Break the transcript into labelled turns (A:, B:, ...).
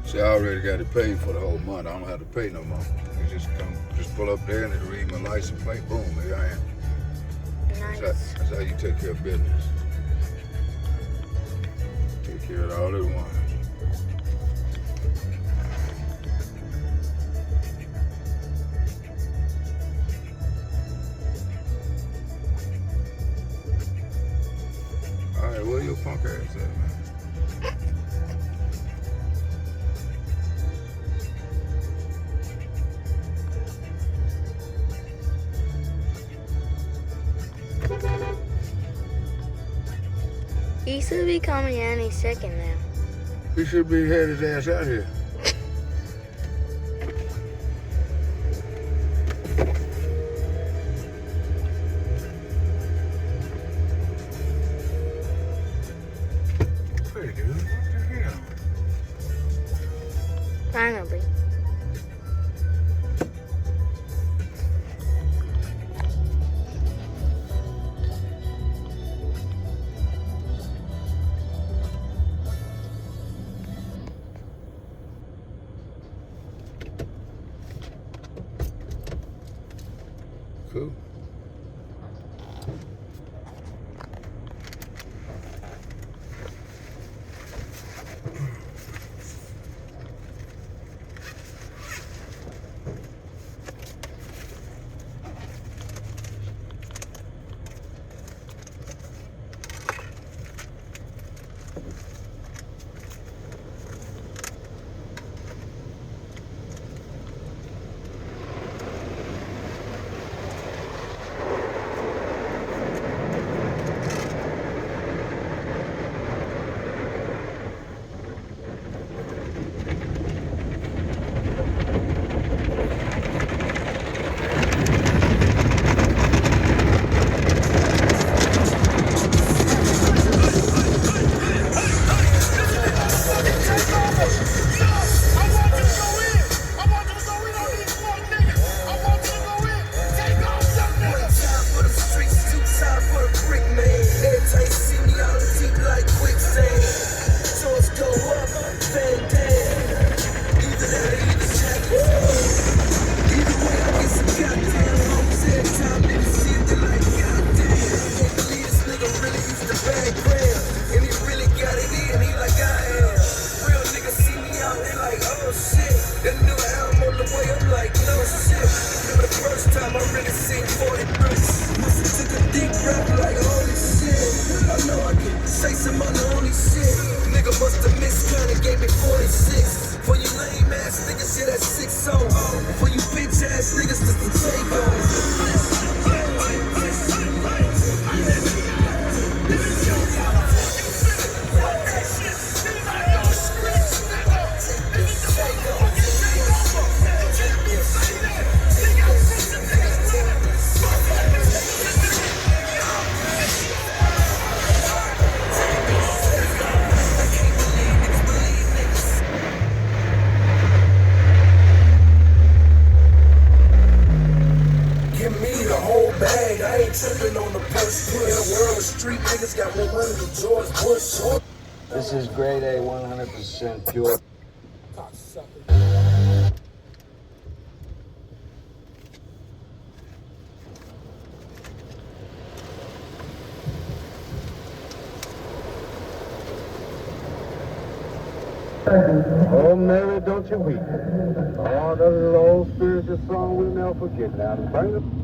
A: See, I already got it paid for the whole month. I don't have to pay no more. You just pull up there and it read my license plate. Boom, here I am.
B: Nice.
A: That's how you take care of business. Take care of it all at once. All right, where your punk ass at, man?
B: He should be coming any second now.
A: He should be had his ass out here. Hey, dude, what the hell?
B: Finally.
A: Cool.
C: This is grade A, 100% pure. Oh, Mary, don't you weep. Oh, that is an old spiritual song we'll never forget. Now, bring it.